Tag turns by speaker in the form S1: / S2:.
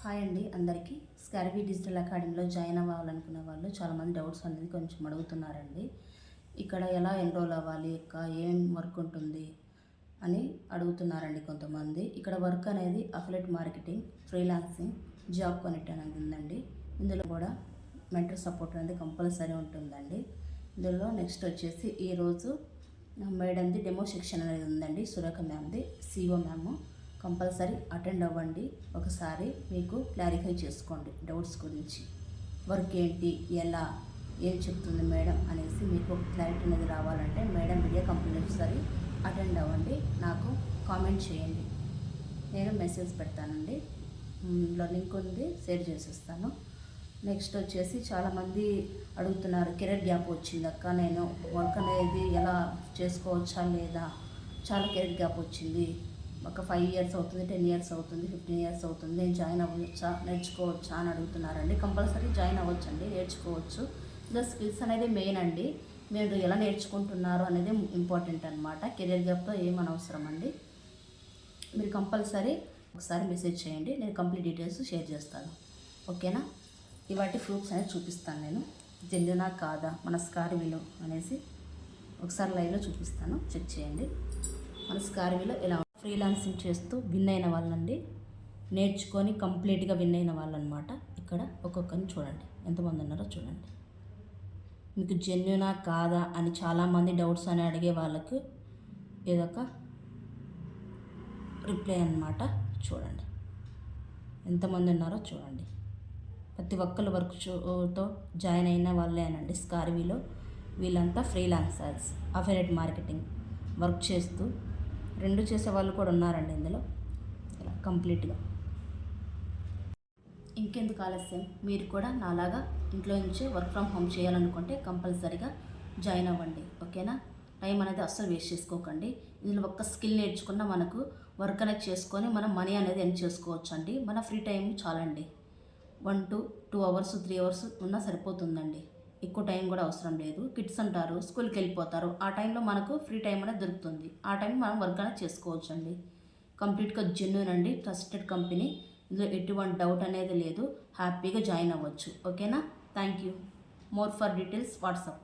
S1: Hi అండి అందరికీ. స్కార్వీ digital అకాడమీలో జాయిన్ అవ్వాలనుకునే వాళ్ళు చాలామంది డౌట్స్ అనేది కొంచెం అడుగుతున్నారండి. ఇక్కడ ఎలా ఎన్రోల్ అవ్వాలి, ఏం వర్క్ ఉంటుంది అని అడుగుతున్నారండి కొంతమంది. ఇక్కడ వర్క్ అనేది affiliate marketing, freelancing, job connect అనేది ఉందండి. ఇందులో కూడా మెంటర్ సపోర్ట్ అనేది కంపల్సరీ ఉంటుందండి. ఇందులో నెక్స్ట్ వచ్చేసి ఈరోజు మేడంది డెమో సెక్షన్ అనేది ఉందండి. సురేఖ మ్యామ్ది, సిఓ మ్యామ్. కంపల్సరీ అటెండ్ అవ్వండి. ఒకసారి మీకు క్లారిఫై చేసుకోండి డౌట్స్ గురించి. వర్క్ ఏంటి, ఎలా, ఏం చెప్తుంది మేడం అనేసి మీకు క్లారిటీ అనేది రావాలంటే మేడం వీడియో కంపల్సరీ అటెండ్ అవ్వండి. నాకు కామెంట్ చేయండి, నేను మెసేజ్ పెడతానండి. ఇందులో లింక్ ఉంది, షేర్ చేసిస్తాను. నెక్స్ట్ వచ్చేసి చాలామంది అడుగుతున్నారు, కెరీర్ గ్యాప్ వచ్చింది అక్క, నేను వర్క్ అనేది ఎలా చేసుకోవచ్చా లేదా, చాలా కెరీర్ గ్యాప్ వచ్చింది, ఒక 5 years అవుతుంది, 10 years అవుతుంది, 15 years అవుతుంది, నేను జాయిన్ అవ్వచ్చా, నేర్చుకోవచ్చా అని అడుగుతున్నారండి. కంపల్సరీ జాయిన్ అవ్వచ్చండి, నేర్చుకోవచ్చు. ఇందులో స్కిల్స్ అనేది మెయిన్ అండి. మీరు ఎలా నేర్చుకుంటున్నారు అనేది ఇంపార్టెంట్ అనమాట. కెరీర్ గ్యాప్తో ఏమనవసరం అండి. మీరు కంపల్సరీ ఒకసారి మెసేజ్ చేయండి, నేను కంప్లీట్ డీటెయిల్స్ షేర్ చేస్తాను. ఓకేనా? ఇవాటి ప్రూఫ్స్ అనేది చూపిస్తాను నేను. జెన్యునా కాదా మన స్కార్వీలో అనేసి ఒకసారి లైవ్లో చూపిస్తాను, చెక్ చేయండి. మన స్కార్వీలో ఎలా ఫ్రీలాన్సింగ్ చేస్తూ విన్ అయిన వాళ్ళండి, నేర్చుకొని కంప్లీట్గా విన్ అయిన వాళ్ళు అనమాట. ఇక్కడ ఒక్కొక్కరిని చూడండి, ఎంతమంది ఉన్నారో చూడండి. మీకు జెన్యునా కాదా అని చాలామంది డౌట్స్ అని అడిగే వాళ్ళకు ఇదొక రిప్లై అనమాట. చూడండి ఎంతమంది ఉన్నారో చూడండి. ప్రతి ఒక్కరు వర్క్తో జాయిన్ అయిన వాళ్ళేనండి స్కార్వీలో. వీళ్ళంతా ఫ్రీలాన్సర్స్, అఫిలియేట్ మార్కెటింగ్ వర్క్ చేస్తూ రెండు చేసే వాళ్ళు కూడా ఉన్నారండి ఇందులో. ఇలా కంప్లీట్గా. ఇంకెందుకు ఆలస్యం, మీరు కూడా నాలాగా ఇంట్లో నుంచే వర్క్ ఫ్రమ్ హోమ్ చేయాలనుకుంటే కంపల్సరీగా జాయిన్ అవ్వండి. ఓకేనా? టైం అనేది అస్సలు వేస్ట్ చేసుకోకండి. ఇందులో ఒక్క స్కిల్ నేర్చుకున్న మనకు వర్క్ అనేది చేసుకొని మనం మనీ అనేది ఎర్న్ చేసుకోవచ్చు అండి. మన ఫ్రీ టైం చాలండి. 1 to 2 hours 3 hours ఉన్నా సరిపోతుందండి. ఎక్కువ టైం కూడా అవసరం లేదు. కిడ్స్ అంటారు, స్కూల్కి వెళ్ళిపోతారు, ఆ టైంలో మనకు ఫ్రీ టైం అనేది దొరుకుతుంది. ఆ టైం మనం వర్క్ అనేది చేసుకోవచ్చు అండి. కంప్లీట్గా జెన్యూన్ అండి, ట్రస్టెడ్ కంపెనీ. ఇందులో ఎటువంటి డౌట్ అనేది లేదు. హ్యాపీగా జాయిన్ అవ్వచ్చు. ఓకేనా? Thank you. More for details WhatsApp.